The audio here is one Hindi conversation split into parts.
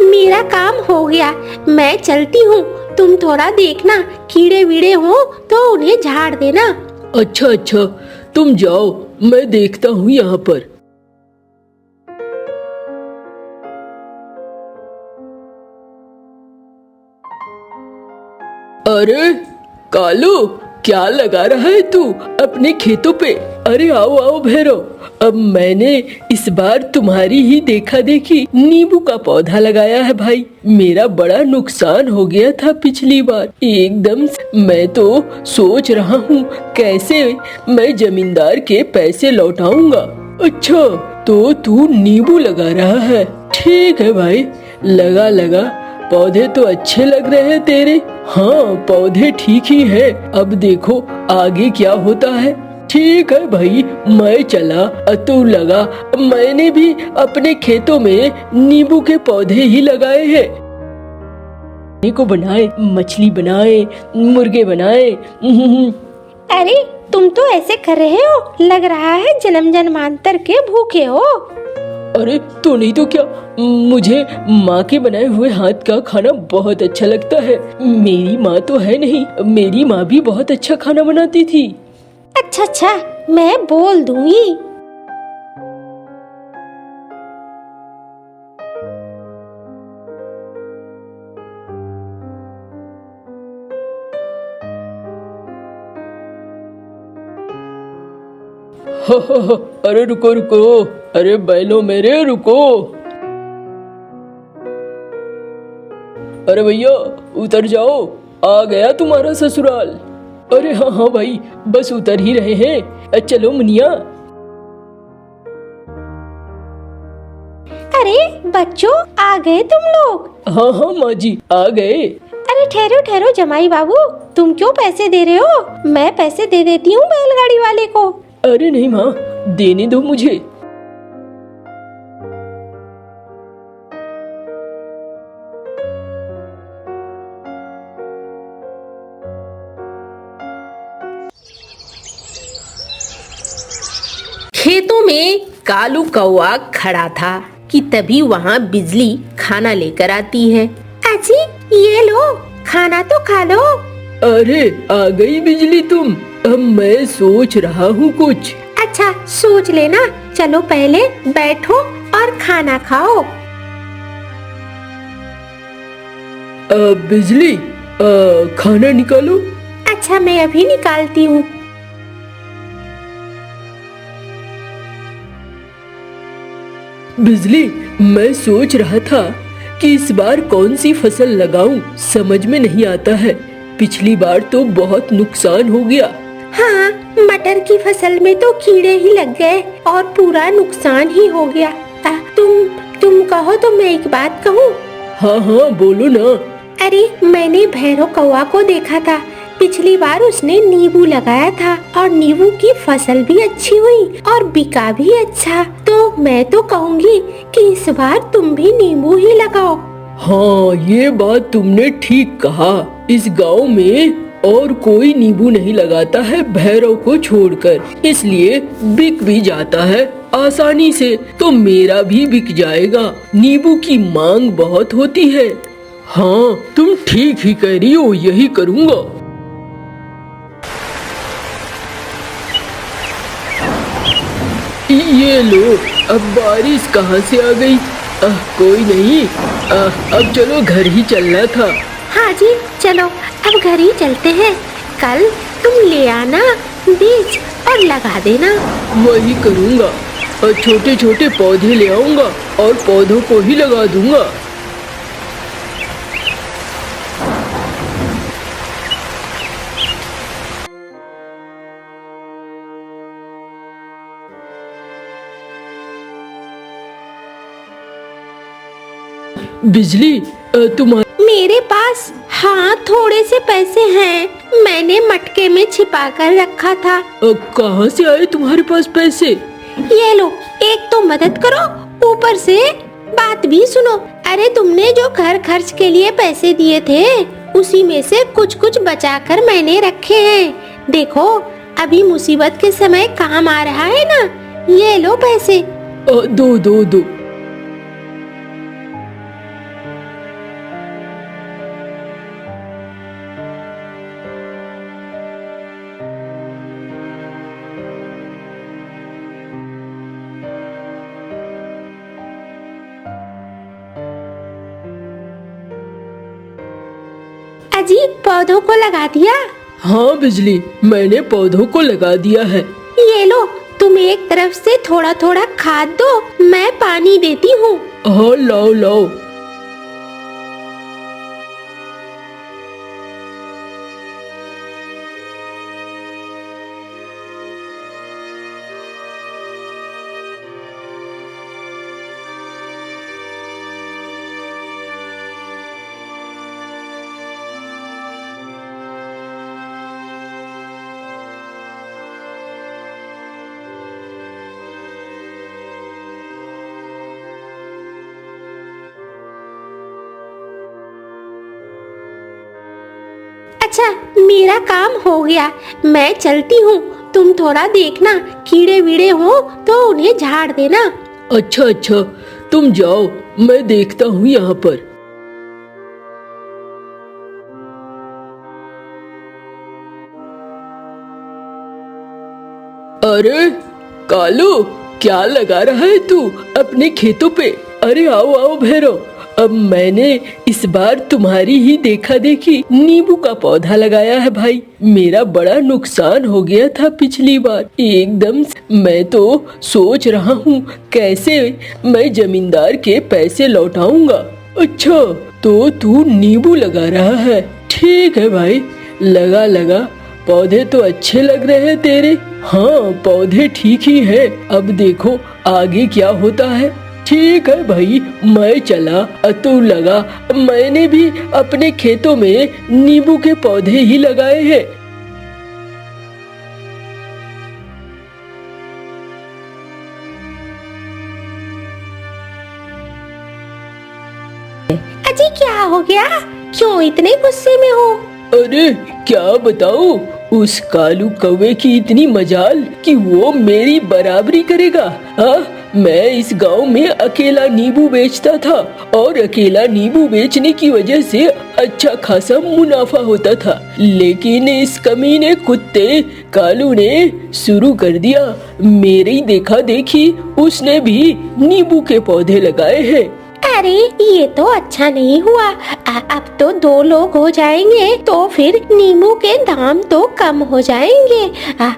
मेरा काम हो गया, मैं चलती हूँ। तुम थोड़ा देखना, कीड़े वीड़े हो तो उन्हें झाड़ देना। अच्छा अच्छा, तुम जाओ, मैं देखता हूँ यहाँ पर। अरे कालू, क्या लगा रहा है तू अपने खेतों पे? अरे आओ आओ भैरव, अब मैंने इस बार तुम्हारी ही देखा देखी नींबू का पौधा लगाया है भाई। मेरा बड़ा नुकसान हो गया था पिछली बार एकदम। मैं तो सोच रहा हूँ कैसे मैं जमींदार के पैसे लौटाऊंगा। अच्छा, तो तू नींबू लगा रहा है? ठीक है भाई, लगा लगा, पौधे तो अच्छे लग रहे हैं तेरे। हाँ, पौधे ठीक ही है, अब देखो आगे क्या होता है। ठीक है भाई, मैं चला, तू लगा। मैंने भी अपने खेतों में नींबू के पौधे ही लगाए हैं। को बनाए, मछली बनाए, मुर्गे बनाए। अरे तुम तो ऐसे कर रहे हो, लग रहा है जन्म जन्मांतर के भूखे हो। अरे तो नहीं तो क्या, मुझे माँ के बनाए हुए हाथ का खाना बहुत अच्छा लगता है। मेरी माँ तो है नहीं, मेरी माँ भी बहुत अच्छा खाना बनाती थी। अच्छा अच्छा, मैं बोल दूंगी। अरे रुको रुको, अरे बैलो मेरे रुको। अरे भैया उतर जाओ, आ गया तुम्हारा ससुराल। अरे हाँ हाँ भाई, बस उतर ही रहे हैं। चलो मुनिया। अरे बच्चों, आ गए तुम लोग? हाँ हाँ माँ जी, आ गए। अरे ठहरो ठहरो जमाई बाबू, तुम क्यों पैसे दे रहे हो? मैं पैसे दे देती हूँ बैलगाड़ी वाले को। अरे नहीं माँ, देने दो मुझे। खेतों में कालू कौआ खड़ा था कि तभी वहाँ बिजली खाना लेकर आती है। अजी ये लो, खाना तो खा लो। अरे आ गई बिजली तुम, अब मैं सोच रहा हूँ कुछ। अच्छा सोच लेना, चलो पहले बैठो और खाना खाओ। बिजली, खाना निकालो। अच्छा मैं अभी निकालती हूँ। बिजली, मैं सोच रहा था कि इस बार कौन सी फसल लगाऊं, समझ में नहीं आता है। पिछली बार तो बहुत नुकसान हो गया। हाँ, मटर की फसल में तो कीड़े ही लग गए और पूरा नुकसान ही हो गया। तुम कहो तो मैं एक बात कहूँ? हाँ हाँ बोलो ना। अरे मैंने भैरव कौवा को देखा था, पिछली बार उसने नींबू लगाया था और नींबू की फसल भी अच्छी हुई और बिका भी अच्छा। तो मैं तो कहूँगी कि इस बार तुम भी नींबू ही लगाओ। हाँ, ये बात तुमने ठीक कहा। इस गांव में और कोई नींबू नहीं लगाता है भैरव को छोड़कर, इसलिए बिक भी जाता है आसानी से। तो मेरा भी बिक जाएगा, नींबू की मांग बहुत होती है। हाँ तुम ठीक ही कह रही हो, यही करूँगा। ये लो, अब बारिश कहाँ से आ गई। कोई नहीं, अब चलो घर ही चलना था। हाँ जी चलो, अब घर ही चलते हैं। कल तुम ले आना बीज और लगा देना। वही करूँगा, और छोटे छोटे पौधे ले आऊँगा और पौधों को ही लगा दूँगा। बिजली, तुम्हारे मेरे पास हाँ थोड़े से पैसे हैं, मैंने मटके में छिपा कर रखा था। कहाँ से आए तुम्हारे पास पैसे? ये लो, एक तो मदद करो, ऊपर से बात भी सुनो। अरे तुमने जो घर खर्च के लिए पैसे दिए थे, उसी में से कुछ कुछ बचा कर मैंने रखे हैं। देखो अभी मुसीबत के समय काम आ रहा है ना, ये लो पैसे। दो दो दो। अजी पौधों को लगा दिया? हाँ बिजली, मैंने पौधों को लगा दिया है। ये लो, तुम एक तरफ से थोड़ा थोड़ा खाद दो, मैं पानी देती हूँ। हाँ लाओ लाओ। अच्छा, मेरा काम हो गया, मैं चलती हूँ। तुम थोड़ा देखना, कीड़े वीड़े हो तो उन्हें झाड़ देना। अच्छा अच्छा, तुम जाओ, मैं देखता हूँ यहाँ पर। अरे कालू, क्या लगा रहा है तू अपने खेतों पे? अरे आओ आओ भैरव, अब मैंने इस बार तुम्हारी ही देखा देखी नींबू का पौधा लगाया है भाई। मेरा बड़ा नुकसान हो गया था पिछली बार एकदम से। मैं तो सोच रहा हूँ कैसे मैं जमींदार के पैसे लौटाऊंगा। अच्छा, तो तू नींबू लगा रहा है? ठीक है भाई, लगा लगा, पौधे तो अच्छे लग रहे हैं तेरे। हाँ पौधे ठीक ही है, अब देखो आगे क्या होता है। ठीक है भाई, मैं चला, तू लगा। मैंने भी अपने खेतों में नींबू के पौधे ही लगाए हैं। अजी क्या हो गया, क्यों इतने गुस्से में हो? अरे क्या बताऊं, उस कालू कौवे की इतनी मजाल कि वो मेरी बराबरी करेगा। हाँ, मैं इस गांव में अकेला नींबू बेचता था और अकेला नींबू बेचने की वजह से अच्छा खासा मुनाफा होता था। लेकिन इस कमीने कुत्ते कालू ने शुरू कर दिया, मेरी देखा देखी उसने भी नींबू के पौधे लगाए हैं। अरे ये तो अच्छा नहीं हुआ। अब तो 2 लोग हो जाएंगे, तो फिर नींबू के दाम तो कम हो जाएंगे।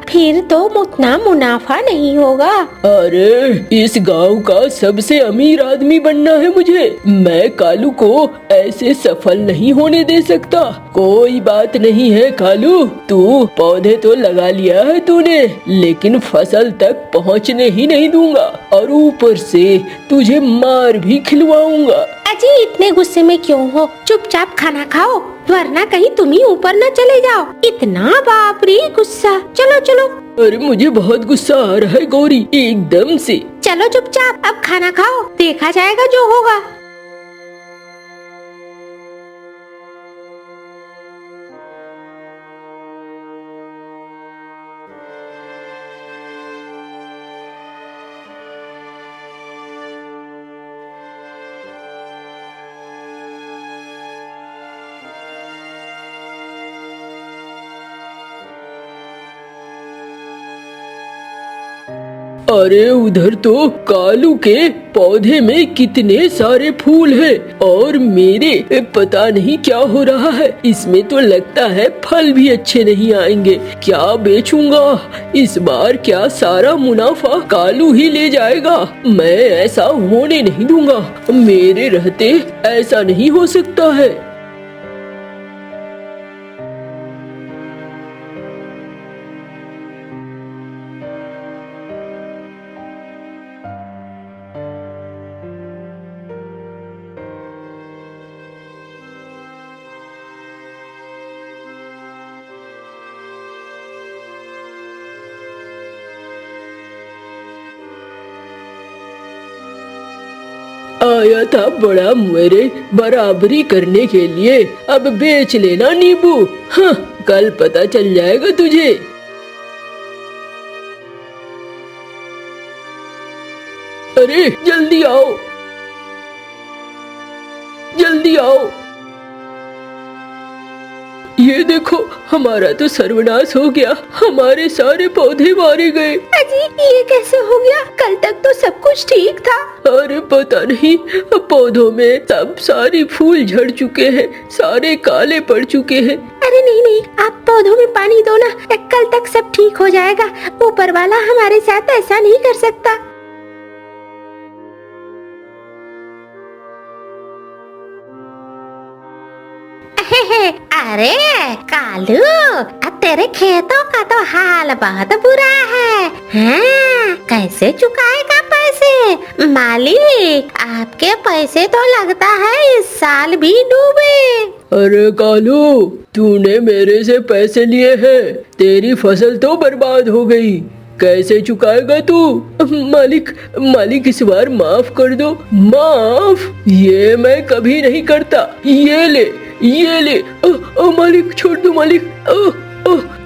फिर तो उतना मुनाफा नहीं होगा। अरे इस गांव का सबसे अमीर आदमी बनना है मुझे। मैं कालू को ऐसे सफल नहीं होने दे सकता। कोई बात नहीं है कालू, तू पौधे तो लगा लिया है तूने, लेकिन फसल तक पहुंचने ही नहीं दूंगा और ऊपर से तुझे मार भी खिलवाऊंगा। अजी इतने गुस्से में क्यों हो? चुपचाप खाना खाओ, वरना कहीं तुम ही ऊपर न चले जाओ। इतना बाप रे गुस्सा। चलो चलो। अरे मुझे बहुत गुस्सा आ रहा है गौरी, एकदम से। चलो चुपचाप, अब खाना खाओ, देखा जाएगा जो होगा। अरे उधर तो कालू के पौधे में कितने सारे फूल हैं और मेरे पता नहीं क्या हो रहा है। इसमें तो लगता है फल भी अच्छे नहीं आएंगे। क्या बेचूंगा इस बार? क्या सारा मुनाफा कालू ही ले जाएगा? मैं ऐसा होने नहीं दूंगा, मेरे रहते ऐसा नहीं हो सकता है। आया था बड़ा मेरे बराबरी करने के लिए, अब बेच लेना नींबू। हाँ, कल पता चल जाएगा तुझे। अरे जल्दी आओ, जल्दी आओ। ये देखो, हमारा तो सर्वनाश हो गया, हमारे सारे पौधे मारे गए। अजी ये कैसे हो गया? कल तक तो सब कुछ ठीक था। अरे पता नहीं, पौधों में सब सारे फूल झड़ चुके हैं, सारे काले पड़ चुके हैं। अरे नहीं नहीं, आप पौधों में पानी दो ना, कल तक सब ठीक हो जाएगा। ऊपर वाला हमारे साथ ऐसा नहीं कर सकता। अरे कालू, अब तेरे खेतों का तो हाल बहुत बुरा है। हाँ, कैसे चुकाएगा पैसे? मालिक, आपके पैसे तो लगता है इस साल भी डूबे। अरे कालू, तूने मेरे से पैसे लिए हैं, तेरी फसल तो बर्बाद हो गई, कैसे चुकाएगा तू? मालिक, मालिक इस बार माफ कर दो। माफ? ये मैं कभी नहीं करता। ये ले, ये ले। मालिक छोड़ दो मालिक।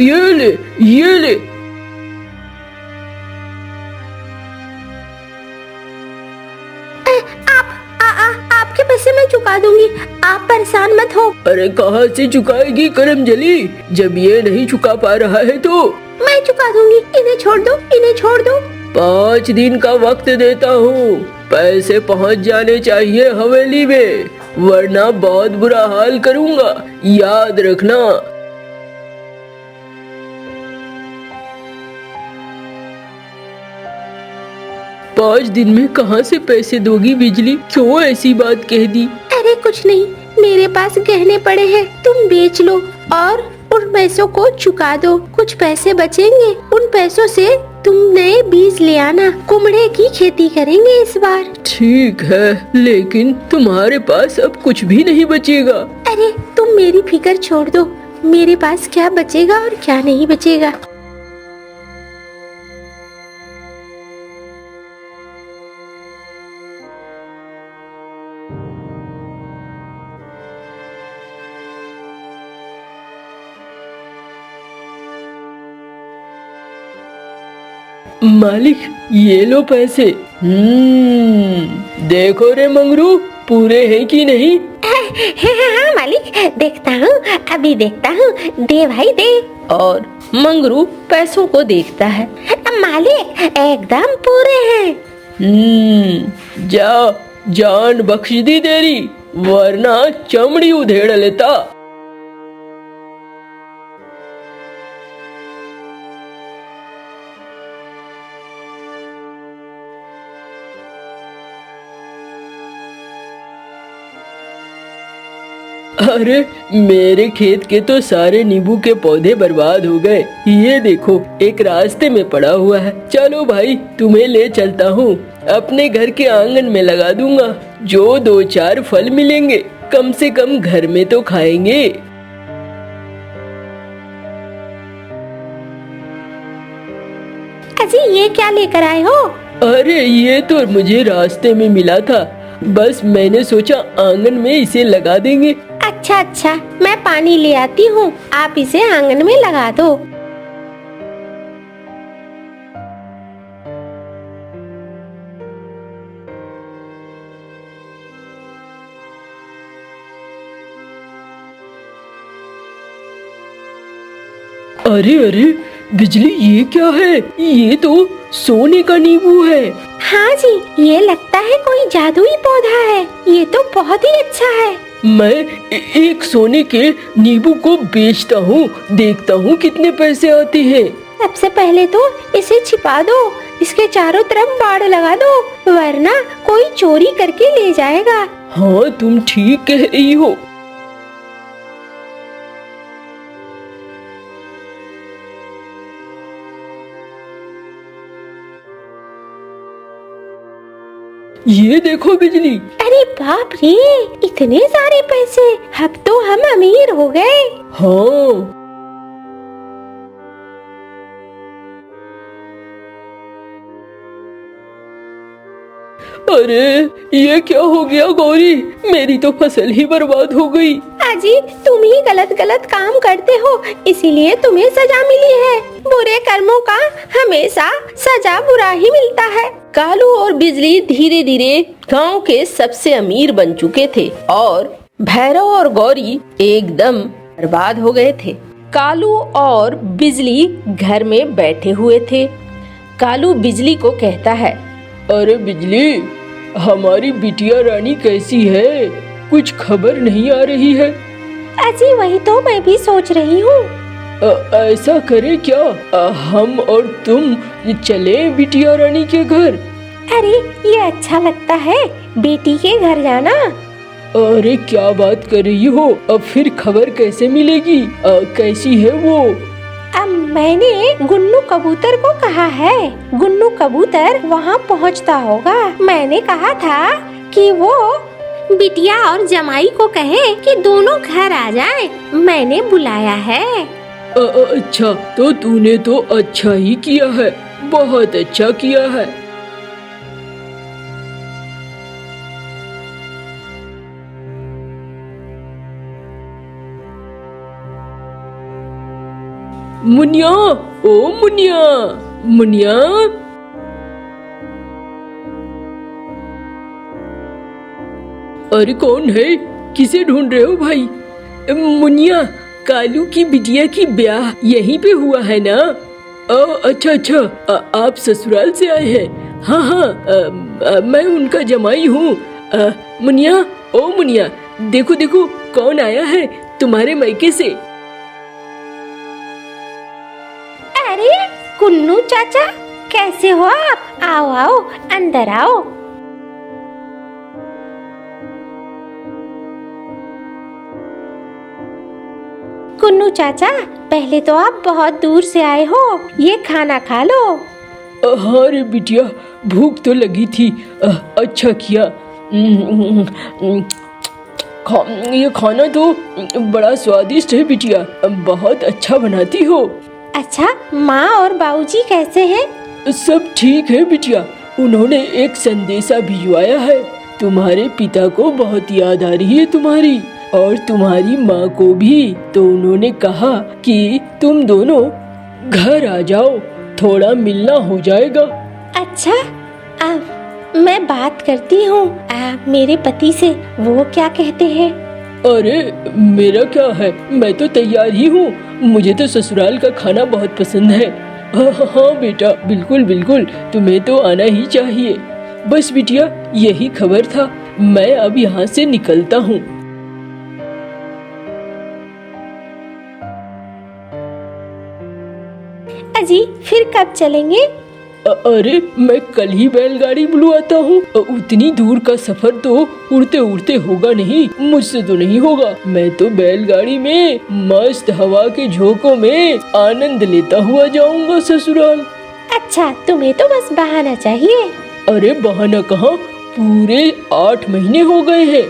ये ले, ये ले। आपके पैसे मैं चुका दूंगी, आप परेशान मत हो। अरे कहाँ से चुकाएगी करमजली, जब ये नहीं चुका पा रहा है तो? मैं चुका दूंगी, इन्हें छोड़ दो, इन्हें छोड़ दो। 5 दिन का वक्त देता हूँ, पैसे पहुँच जाने चाहिए हवेली में, वरना बहुत बुरा हाल करूँगा, याद रखना। पाँच दिन में कहाँ से पैसे दोगी बिजली? क्यों ऐसी बात कह दी? अरे कुछ नहीं, मेरे पास गहने पड़े हैं, तुम बेच लो और उन पैसों को चुका दो। कुछ पैसे बचेंगे, उन पैसों से तुम नए बीज ले आना, कुमड़े की खेती करेंगे इस बार। ठीक है, लेकिन तुम्हारे पास अब कुछ भी नहीं बचेगा। अरे तुम मेरी फिक्र छोड़ दो, मेरे पास क्या बचेगा और क्या नहीं बचेगा। मालिक ये लो पैसे। देखो रे मंगरू, पूरे हैं कि नहीं? हाँ मालिक, देखता हूँ, अभी देखता हूँ, दे भाई दे। और मंगरू पैसों को देखता है। मालिक एकदम पूरे हैं। जा, जान बख्श दी तेरी, वरना चमड़ी उधेड़ लेता। अरे मेरे खेत के तो सारे नींबू के पौधे बर्बाद हो गए। ये देखो, एक रास्ते में पड़ा हुआ है। चलो भाई, तुम्हें ले चलता हूँ, अपने घर के आंगन में लगा दूंगा। जो 2-4 फल मिलेंगे, कम से कम घर में तो खाएंगे। अजी ये क्या लेकर आए हो? अरे ये तो मुझे रास्ते में मिला था, बस मैंने सोचा आंगन में इसे लगा देंगे। अच्छा अच्छा, मैं पानी ले आती हूँ, आप इसे आंगन में लगा दो। अरे अरे बिजली, ये क्या है? ये तो सोने का नींबू है। हाँ जी, ये लगता है कोई जादुई पौधा है, ये तो बहुत ही अच्छा है। मैं एक सोने के नींबू को बेचता हूँ, देखता हूँ कितने पैसे आते हैं। सबसे पहले तो इसे छिपा दो, इसके चारों तरफ बाड़ लगा दो, वरना कोई चोरी करके ले जाएगा। हाँ तुम ठीक कह रही हो। ये देखो बिजली। अरे बाप रे, इतने सारे पैसे, अब तो हम अमीर हो गए। हाँ। अरे ये क्या हो गया गौरी, मेरी तो फसल ही बर्बाद हो गई। अजी तुम ही गलत गलत काम करते हो, इसीलिए तुम्हें सजा मिली है। बुरे कर्मों का हमेशा सजा बुरा ही मिलता है। कालू और बिजली धीरे धीरे गांव के सबसे अमीर बन चुके थे और भैरव और गौरी एकदम बर्बाद हो गए थे। कालू और बिजली घर में बैठे हुए थे। कालू बिजली को कहता है, अरे बिजली, हमारी बिटिया रानी कैसी है? कुछ खबर नहीं आ रही है। अजी वही तो मैं भी सोच रही हूँ। ऐसा करे क्या, हम और तुम चले बिटिया रानी के घर? अरे ये अच्छा लगता है, बेटी के घर जाना। अरे क्या बात कर रही हो? अब फिर खबर कैसे मिलेगी? कैसी है वो? अब मैंने गुन्नू कबूतर को कहा है, गुन्नू कबूतर वहाँ पहुँचता होगा। मैंने कहा था कि वो बिटिया और जमाई को कहे कि दोनों घर आ जाएं। मैंने बुलाया है। अच्छा, तो तूने तो अच्छा ही किया है, बहुत अच्छा किया है। मुनिया, ओ मुनिया, मुनिया। अरे कौन है? किसे ढूंढ रहे हो भाई? मुनिया, कालू की बिटिया की ब्याह यहीं पे हुआ है ना? अच्छा अच्छा, आप ससुराल से आए हैं? हाँ हाँ, मैं उनका जमाई हूँ। मुनिया, ओ मुनिया, देखो देखो कौन आया है तुम्हारे मायके से। अरे कुन्नू चाचा, कैसे हो आप? आओ आओ, अंदर आओ। कुन्नू चाचा, पहले तो आप बहुत दूर से आए हो, ये खाना खा लो। हाँ रे बिटिया, भूख तो लगी थी। अच्छा किया। ये खाना तो बड़ा स्वादिष्ट है बिटिया, बहुत अच्छा बनाती हो। अच्छा, माँ और बाबूजी कैसे हैं? सब ठीक है बिटिया, उन्होंने एक संदेशा भिजवाया है। तुम्हारे पिता को बहुत याद आ रही है तुम्हारी, और तुम्हारी माँ को भी। तो उन्होंने कहा कि तुम दोनों घर आ जाओ, थोड़ा मिलना हो जाएगा। अच्छा, मैं बात करती हूँ मेरे पति से, वो क्या कहते हैं? अरे मेरा क्या है, मैं तो तैयार ही हूँ। मुझे तो ससुराल का खाना बहुत पसंद है। हाँ बेटा, बिल्कुल बिल्कुल, तुम्हें तो आना ही चाहिए। बस बिटिया, यही खबर था, मैं अब यहाँ से निकलता हूँ। अजी फिर कब चलेंगे? अरे मैं कल ही बैलगाड़ी बुलवाता हूँ। उतनी दूर का सफर तो उड़ते उड़ते होगा नहीं, मुझसे तो नहीं होगा। मैं तो बैलगाड़ी में मस्त हवा के झोंकों में आनंद लेता हुआ जाऊंगा ससुराल। अच्छा, तुम्हें तो बस बहाना चाहिए। अरे बहाना कहाँ, पूरे 8 महीने हो गए हैं।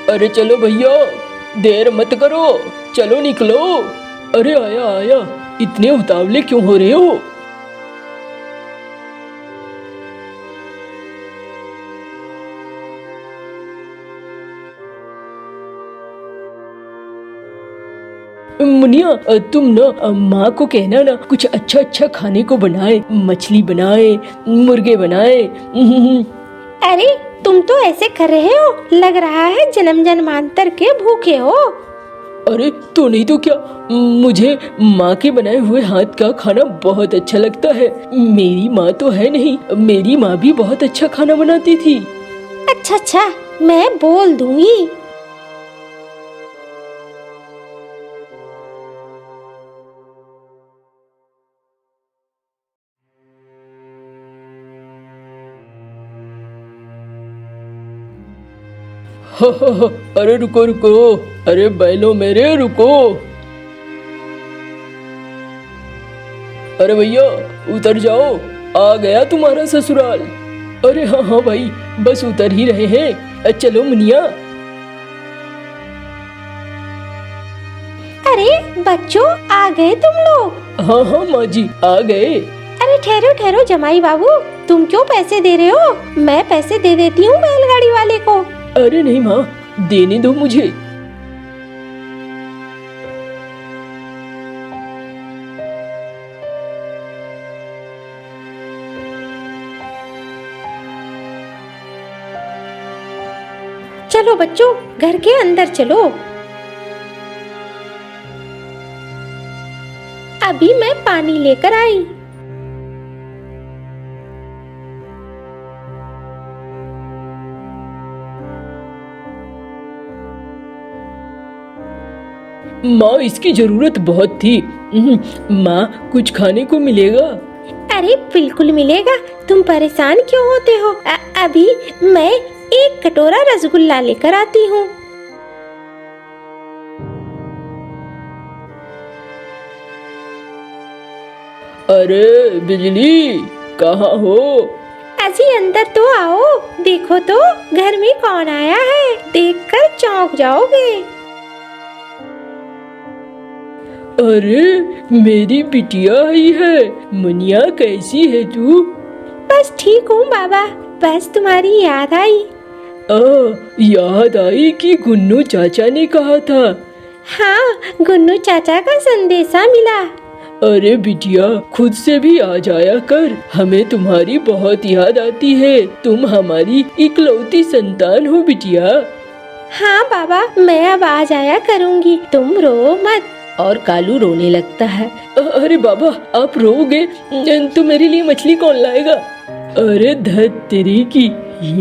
अरे चलो भैया, देर मत करो, चलो निकलो। अरे आया आया, इतने उतावले क्यों हो रहे हो? मुनिया, तुम ना माँ को कहना ना कुछ अच्छा अच्छा खाने को बनाए, मछली बनाए, मुर्गे बनाए। अरे तुम तो ऐसे कर रहे हो, लग रहा है जन्म जन्मांतर के भूखे हो। अरे तो नहीं तो क्या, मुझे माँ के बनाए हुए हाथ का खाना बहुत अच्छा लगता है। मेरी माँ तो है नहीं, मेरी माँ भी बहुत अच्छा खाना बनाती थी। अच्छा अच्छा, मैं बोल दूंगी। अरे रुको रुको, अरे बैलो मेरे रुको। अरे भैया उतर जाओ, आ गया तुम्हारा ससुराल। अरे हाँ हाँ भाई, बस उतर ही रहे हैं, चलो मुनिया। अरे बच्चों, आ गए तुम लोग? हाँ हाँ माँ जी, आ गए। अरे ठहरो ठहरो जमाई बाबू, तुम क्यों पैसे दे रहे हो? मैं पैसे दे देती हूँ बैलगाड़ी वाले को। अरे नहीं माँ, देने दो मुझे। चलो बच्चों, घर के अंदर चलो। अभी मैं पानी लेकर आई। माँ, इसकी जरूरत बहुत थी। माँ, कुछ खाने को मिलेगा? अरे बिल्कुल मिलेगा, तुम परेशान क्यों होते हो? अभी मैं एक कटोरा रसगुल्ला लेकर आती हूँ। अरे बिजली, कहाँ हो? अजी अंदर तो आओ, देखो तो घर में कौन आया है, देखकर चौंक जाओगे। अरे मेरी बिटिया आई है। मुनिया, कैसी है तू? बस ठीक हूँ बाबा, बस तुम्हारी याद आई। याद आई कि गुन्नू चाचा ने कहा था। हाँ, गुन्नू चाचा का संदेशा मिला। अरे बिटिया, खुद से भी आ जाया कर, हमें तुम्हारी बहुत याद आती है। तुम हमारी इकलौती संतान हो बिटिया। हाँ बाबा, मैं अब आ जाया करूँगी, तुम रो मत। और कालू रोने लगता है। अरे बाबा, आप रोओगे तो मेरे लिए मछली कौन लाएगा? अरे धत तेरी की,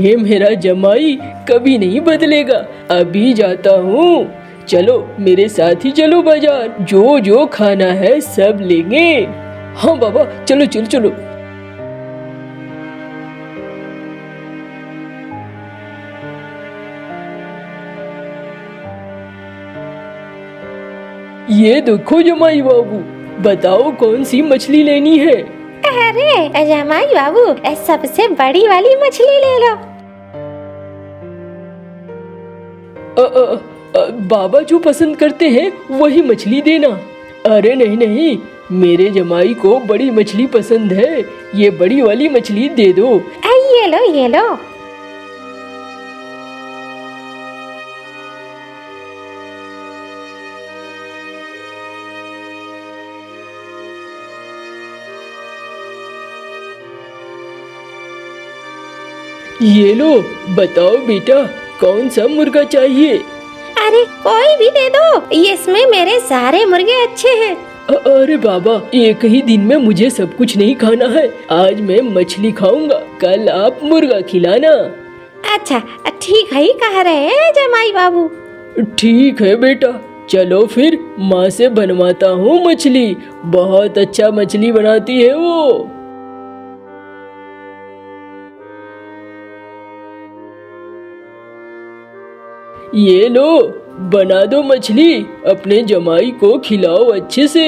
ये मेरा जमाई कभी नहीं बदलेगा। अभी जाता हूँ, चलो मेरे साथ ही चलो बाजार, जो जो खाना है सब लेंगे। हाँ बाबा, चलो चलो चलो। ये देखो जमाई बाबू, बताओ कौन सी मछली लेनी है? अरे जमाई बाबू, सबसे बड़ी वाली मछली ले लो। बाबा जो पसंद करते हैं वही मछली देना। अरे नहीं नहीं, मेरे जमाई को बड़ी मछली पसंद है, ये बड़ी वाली मछली दे दो। ये लो ये लो। ये लो, बताओ बेटा, कौन सा मुर्गा चाहिए? अरे कोई भी दे दो, इसमें मेरे सारे मुर्गे अच्छे हैं। अरे बाबा, एक ही दिन में मुझे सब कुछ नहीं खाना है। आज मैं मछली खाऊंगा, कल आप मुर्गा खिलाना। अच्छा ठीक है, कह रहे हैं जमाई बाबू। ठीक है बेटा, चलो फिर माँ से बनवाता हूँ मछली। बहुत अच्छा मछली बनाती है वो। ये लो, बना दो मछली, अपने जमाई को खिलाओ अच्छे से।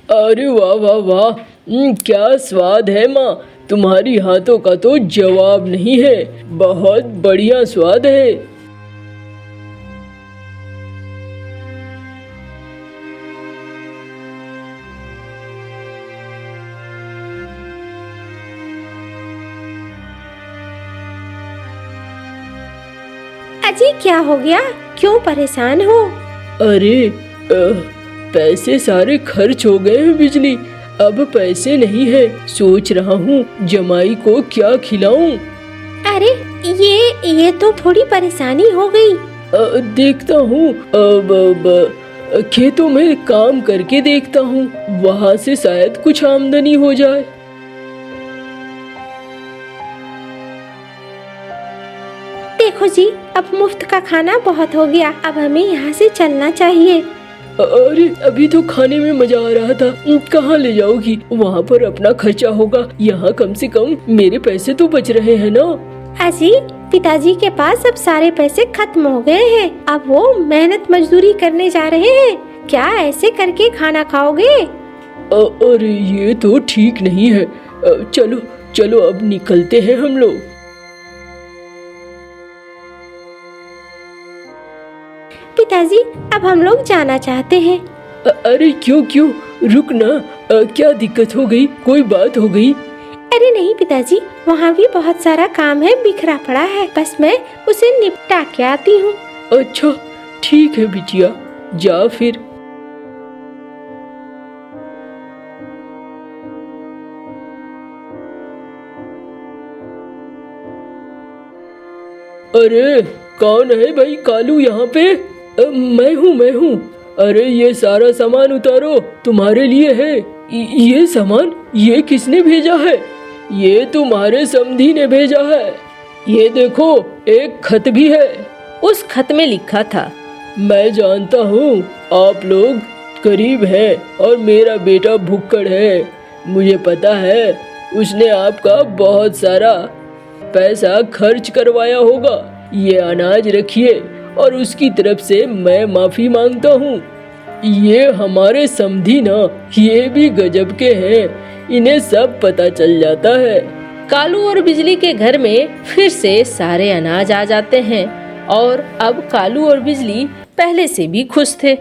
अरे वाह वाह वाह, क्या स्वाद है माँ, तुम्हारी हाथों का तो जवाब नहीं है। बहुत बढ़िया स्वाद है। अजी क्या हो गया, क्यों परेशान हो? अरे पैसे सारे खर्च हो गए हैं बिजली, अब पैसे नहीं है। सोच रहा हूँ जमाई को क्या खिलाऊं। अरे ये तो थोड़ी परेशानी हो गई। देखता हूँ, अब खेतों में काम करके देखता हूँ, वहाँ से शायद कुछ आमदनी हो जाए। देखो जी, अब मुफ्त का खाना बहुत हो गया, अब हमें यहाँ से चलना चाहिए। अरे अभी तो खाने में मजा आ रहा था, कहाँ ले जाओगी? वहाँ पर अपना खर्चा होगा, यहाँ कम से कम मेरे पैसे तो बच रहे हैं ना। अजी पिताजी के पास अब सारे पैसे खत्म हो गए हैं, अब वो मेहनत मजदूरी करने जा रहे हैं। क्या ऐसे करके खाना खाओगे? अरे ये तो ठीक नहीं है। चलो चलो, अब निकलते हैं हम लोग। पिताजी अब हम लोग जाना चाहते हैं। अरे क्यों क्यों, रुक ना, क्या दिक्कत हो गई? कोई बात हो गई? अरे नहीं पिताजी, वहाँ भी बहुत सारा काम है, बिखरा पड़ा है, बस मैं उसे निपटा के आती हूँ। अच्छा ठीक है बिटिया, जा फिर। अरे कौन है भाई कालू यहाँ पे? मैं हूँ। अरे ये सारा सामान उतारो, तुम्हारे लिए है। ये सामान ये किसने भेजा है? ये तुम्हारे समधी ने भेजा है। ये देखो एक खत भी है। उस खत में लिखा था, मैं जानता हूँ आप लोग गरीब हैं और मेरा बेटा भुक्कड़ है। मुझे पता है उसने आपका बहुत सारा पैसा खर्च करवाया होगा। ये अनाज रखिए और उसकी तरफ से मैं माफी मांगता हूँ। ये हमारे समधी ना, ये भी गजब के हैं, इन्हें सब पता चल जाता है। कालू और बिजली के घर में फिर से सारे अनाज आ जाते हैं और अब कालू और बिजली पहले से भी खुश थे।